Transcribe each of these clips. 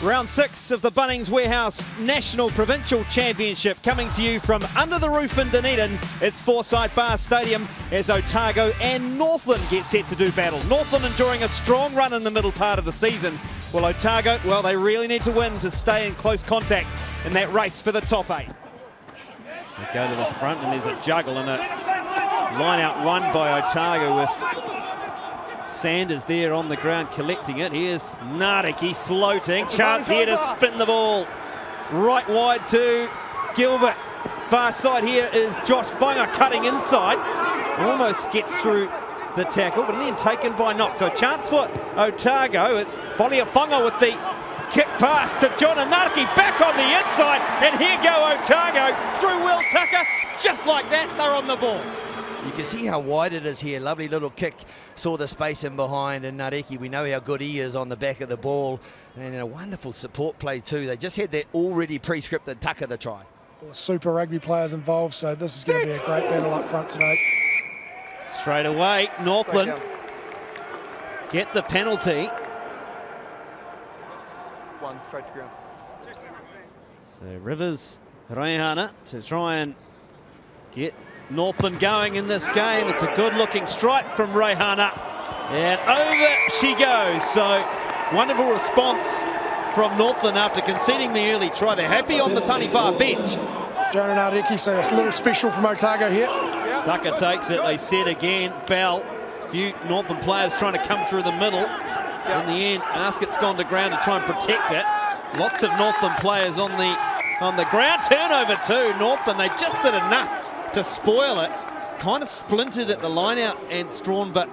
Round 6 of the Bunnings Warehouse National Provincial Championship coming to you from under the roof in Dunedin. It's Forsyth Bar Stadium as Otago and Northland get set to do battle. Northland enjoying a strong run in the middle part of the season. Well, Otago, well, they really need to win to stay in close contact in that race for the top 8. They go to the front and there's a juggle and a line out won by Otago with Sanders there on the ground collecting it. Here's Nariki floating. Chance here to spin the ball. Right wide to Gilbert. Far side here is Josh Bunga cutting inside. Almost gets through the tackle, but then taken by Knox. So chance for Otago. It's Foliafunga with the kick pass to John and Nariki back on the inside. And here go Otago through Will Tucker. Just like that, they're on the ball. You can see how wide it is here. Lovely little kick. Saw the space in behind, and Nariki, we know how good he is on the back of the ball. And a wonderful support play too. They just had that already pre-scripted Tucker the try. Super rugby players involved, so this is going to be a great battle up front tonight. Straight away, Northland get the penalty. One straight to ground. So Rivers, Reihana to try and get Northland going in this game. It's a good looking strike from Reihana and over she goes. So wonderful response from Northland after conceding the early try. They're happy on the Taniwha bench. John and Ariki, so it's a little special from Otago here. Tucker takes it, they set again. Bell, a few Northland players trying to come through the middle. In the end, Askett's gone to ground to try and protect it. Lots of Northland players on the ground. Turnover too, Northland, they just did enough to spoil it. Kind of splintered at the line out and Strawn, but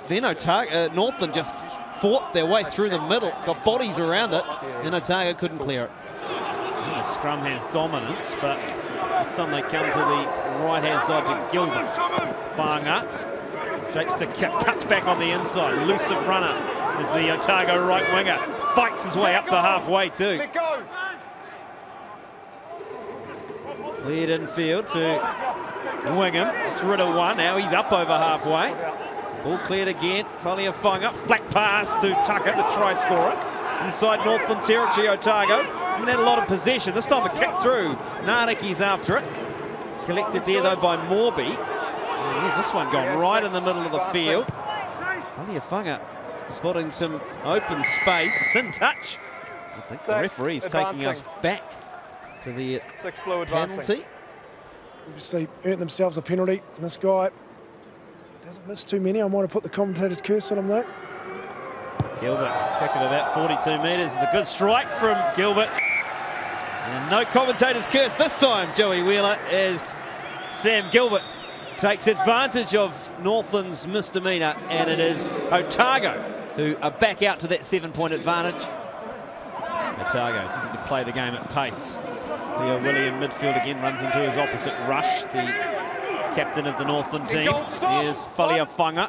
then Otago, Northland just fought their way through the middle, got bodies around it, and Otago couldn't clear it. And the scrum has dominance, but this time they come to the right-hand side to Gilbert. Banga shapes to cuts back on the inside. Elusive runner is the Otago right winger. Fights his way up to halfway too. Cleared infield to Wingham. It's rid of one. Now he's up over halfway. Ball cleared again. Foliafunga. Flat pass to Tucker, the try scorer. Inside Northland territory, Otago. Haven't had a lot of possession. This time a kick through. Nariki's after it. Collected there though by Morby. And here's this one gone right in the middle of the field. Foliafunga spotting some open space. It's in touch. I think the referee's taking us back to the penalty. Obviously earned themselves a penalty, and this guy doesn't miss too many. I might have put the commentator's curse on him though. Gilbert, kick of about 42 metres. It's a good strike from Gilbert. And no commentator's curse this time, Joey Wheeler, as Sam Gilbert takes advantage of Northland's misdemeanour, and it is Otago who are back out to that 7-point advantage. Otago looking to play the game at pace. Leo William midfield again runs into his opposite rush, the captain of the Northland team. Here's Foliafunga.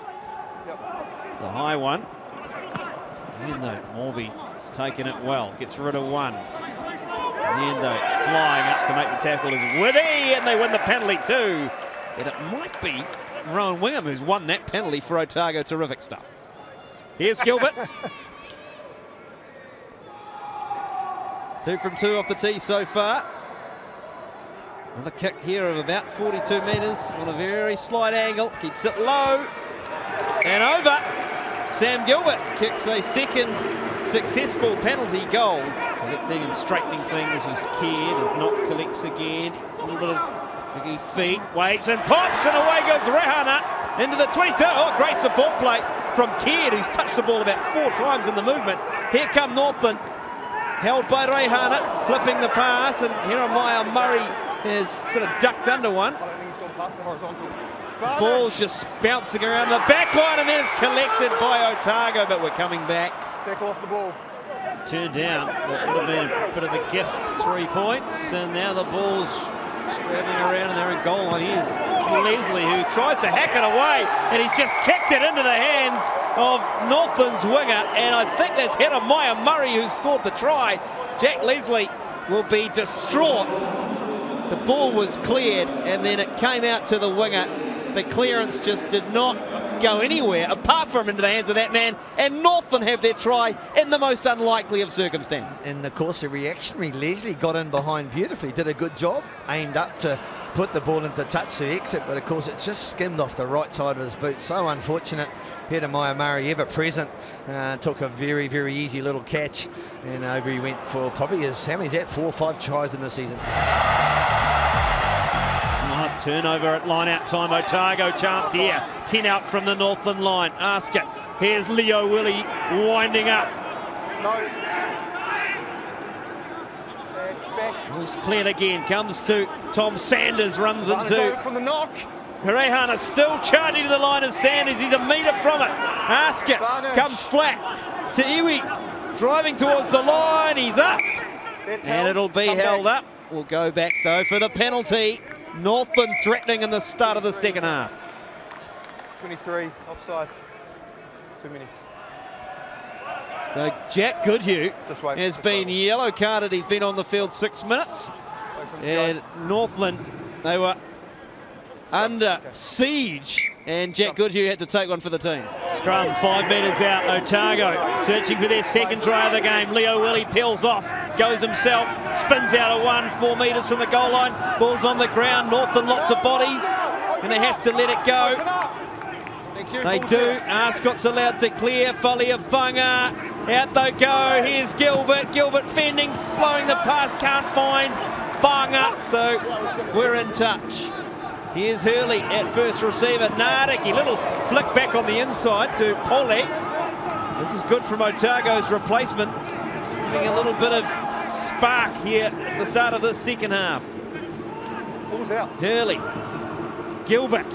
It's a high one. Niendo, Morby has taken it well, gets rid of one. Niendo flying up to make the tackle is Withy, and they win the penalty too. And it might be Rowan Wingham who's won that penalty for Otago. Terrific stuff. Here's Gilbert. 2 from 2 off the tee so far. Another kick here of about 42 metres on a very slight angle. Keeps it low and over. Sam Gilbert kicks a second successful penalty goal. Collecting and straightening things was Caird as Knock collects again. A little bit of tricky feet, waits and pops, and away goes Rehana into the 22. Oh, great support play from Caird, who's touched the ball about 4 times in the movement. Here come Northland, held by Reihana, flipping the pass, and Jeremiah Murray has sort of ducked under one. The ball's just bouncing around the back line, and then it's collected by Otago, but we're coming back. Take off the ball. Turned down. What would have been a bit of a gift, 3 points, and now the ball's scrabbling around and they're in goal line. Here's Leslie, who tries to hack it away, and he's just kicked it into the hands of Northland's winger, and I think that's Jeremiah Murray who scored the try. Jack Leslie will be distraught. The ball was cleared, and then it came out to the winger, the clearance just did not go anywhere apart from into the hands of that man, and Northland have their try in the most unlikely of circumstances. And of course the reactionary Leslie got in behind beautifully, did a good job, aimed up to put the ball into touch to exit, but of course it's just skimmed off the right side of his boot. So unfortunate. Hedemaya Murray, ever present, took a very, very easy little catch, and over he went for probably his, how many's that, 4 or 5 tries in the season. Turnover at line-out time. Otago chance here. 10 out from the Northland line. Ask it. Here's Leo Willie winding up. No. Ball's cleared again. Comes to Tom Sanders. Runs into. From the knock. Harehana still charging to the line of Sanders. He's a metre from it. Ask it. Comes flat to Iwi. Driving towards the line. He's up. And it'll be held up. We'll go back though for the penalty. Northland threatening in the start of the second half. 23, offside. Too many. So Jack Goodhue has been yellow carded. He's been on the field 6 minutes. And Northland, they were under siege, and Jack Goodhue had to take one for the team. Scrum 5 metres out. Otago searching for their second try of the game. Leo Willie peels off, goes himself, spins out a 1, 4 metres from the goal line. Ball's on the ground. Northland lots of bodies, and they have to let it go. They do. Ascot's allowed to clear. Faliafunga. Out they go. Here's Gilbert. Gilbert fending, flowing the pass. Can't find Banga. So we're in touch. Here's Hurley at first receiver. Nariki, little flick back on the inside to Pole. This is good from Otago's replacements. Giving a little bit of spark here at the start of the second half. Ball's out. Hurley. Gilbert.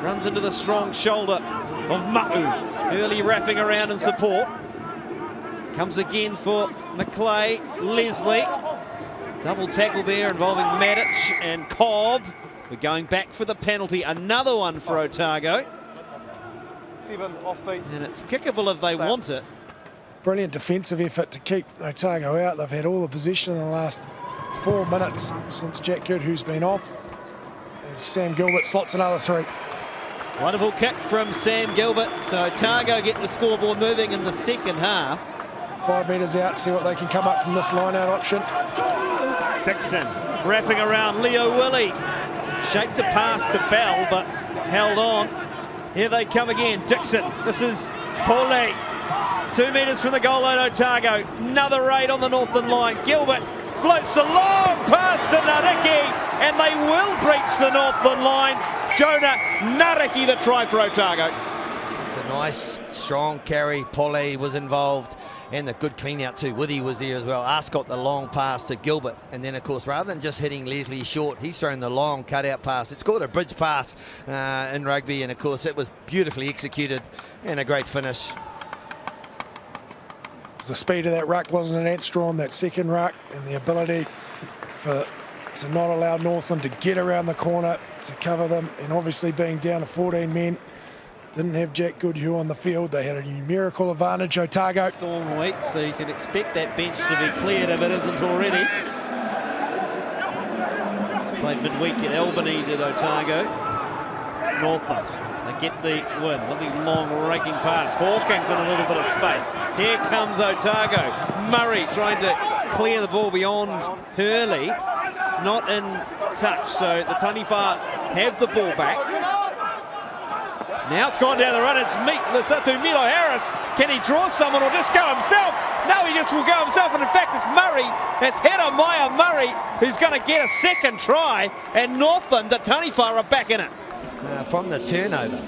Runs into the strong shoulder of Ma'u. Hurley wrapping around in support. Comes again for McClay. Leslie. Double tackle there involving Matic and Cobb. We're going back for the penalty. Another one for Otago. 7 off feet. And it's kickable if they want it. Brilliant defensive effort to keep Otago out. They've had all the possession in the last 4 minutes since Jack Goodhue's been off. As Sam Gilbert slots another 3. Wonderful kick from Sam Gilbert. So Otago get the scoreboard moving in the second half. 5 metres out, see what they can come up from this line-out option. Dixon wrapping around Leo Willie. Shaped a pass to Bell, but held on. Here they come again. Dixon. This is Pole. 2 metres from the goal line, Otago. Another raid on the Northland line. Gilbert floats a long pass to Nariki, and they will breach the Northland line. Jonah Nariki, the try for Otago. It's a nice, strong carry. Pole was involved. And the good clean out too. Withy was there as well. Ascot the long pass to Gilbert. And then, of course, rather than just hitting Leslie short, he's thrown the long cutout pass. It's called a bridge pass in rugby. And, of course, it was beautifully executed and a great finish. The speed of that ruck wasn't an answer on that second ruck, and the ability to not allow Northland to get around the corner to cover them. And obviously being down to 14 men. Didn't have Jack Goodhue on the field. They had a numerical advantage, Otago. Storm week, so you can expect that bench to be cleared if it isn't already. Played midweek at Albany, did Otago. Northland, they get the win. Lovely long raking pass. Hawkins in a little bit of space. Here comes Otago. Murray trying to clear the ball beyond Hurley. It's not in touch, so the Taniwha have the ball back. Now it's gone down the run. It's Lesotho Milo Harris. Can he draw someone or just go himself? No, he just will go himself. And in fact, it's Murray. It's Hedemaya Murray who's going to get a second try. And Northland, the Taniwha, are back in it. From the turnover,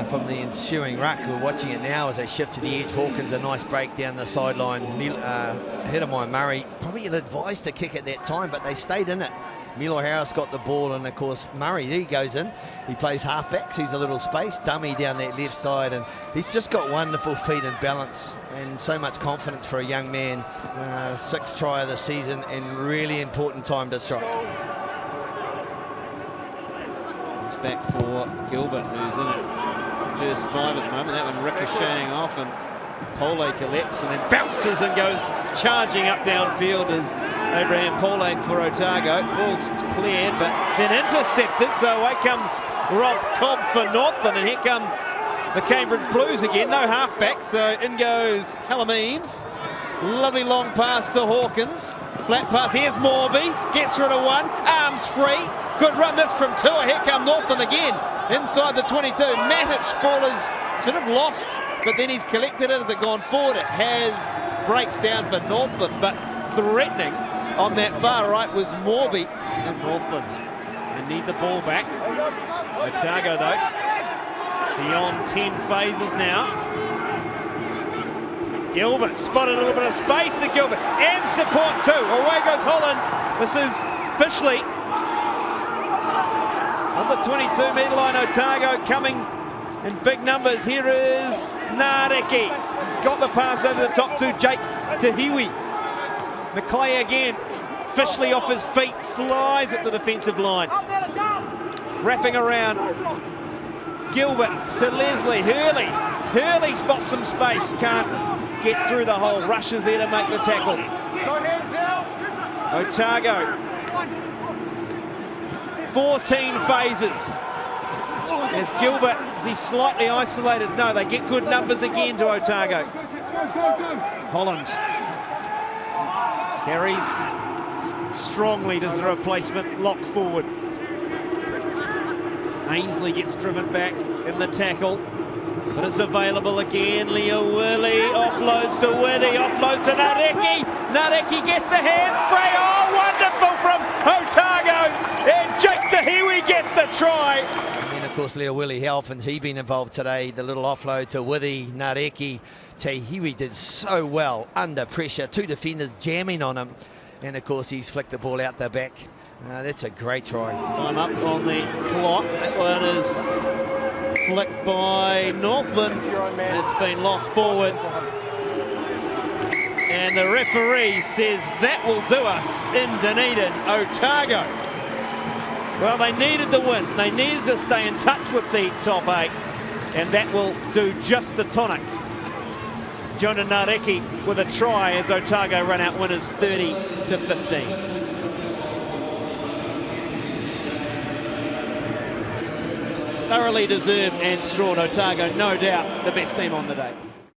from the ensuing ruck, we're watching it now as they shift to the edge. Hawkins, a nice break down the sideline. Hedemaya Murray, probably advised to kick at that time, but they stayed in it. Milo Harris got the ball, and of course Murray, there he goes in. He plays halfback, so he's a little space, dummy down that left side, and he's just got wonderful feet and balance and so much confidence for a young man. 6th try of the season and really important time to strike. It's back for Gilbert, who's in it. First 5 at the moment. That one ricocheting off, and Pole collects and then bounces and goes charging up downfield as Abraham Pole for Otago. Ball's cleared but then intercepted, so away comes Rob Cobb for Northland, and here come the Cambridge Blues again. No halfback, so in goes Halameems. Lovely long pass to Hawkins. Flat pass, here's Morby, gets rid of one, arms free. Good run this from Tua, here come Northland again. Inside the 22, Matic ball is sort of lost, but then he's collected it as it gone forward. It has breaks down for Northland, but threatening on that far right was Morby of Northland. They need the ball back. Otago though, beyond 10 phases now. Gilbert spotted a little bit of space to Gilbert, and support too. Away goes Holland. This is Fishley. On the 22-metre line, Otago coming in big numbers. Here is Nareki. Got the pass over the top to Jake Tahiwi. McClay again. Fishley off his feet, flies at the defensive line. Wrapping around. Gilbert to Leslie. Hurley spots some space. Can't get through the hole. Rushes there to make the tackle. Otago. 14 phases. As Gilbert, is he slightly isolated? No, they get good numbers again to Otago. Holland carries strongly to the replacement, lock forward. Ainsley gets driven back in the tackle, but it's available again. Leo Willie offloads to Withy, offloads to Nareki. Nareki gets the hands free. Oh, wonderful from Otago. And Jake Tahiwi gets the try. And then, of course, Leo Willie, how often's he been involved today? The little offload to Withy, Nareki. Tahiwi did so well under pressure. Two defenders jamming on him. And, of course, he's flicked the ball out the back. That's a great try. Time up on the clock. That one is flicked by Northland. It's been lost forward. And the referee says that will do us in Dunedin. Otago. Well, they needed the win. They needed to stay in touch with the top 8. And that will do just the tonic. Jonah Nareki with a try as Otago run out winners 30-15. Thoroughly deserved and strong. Otago, no doubt, the best team on the day.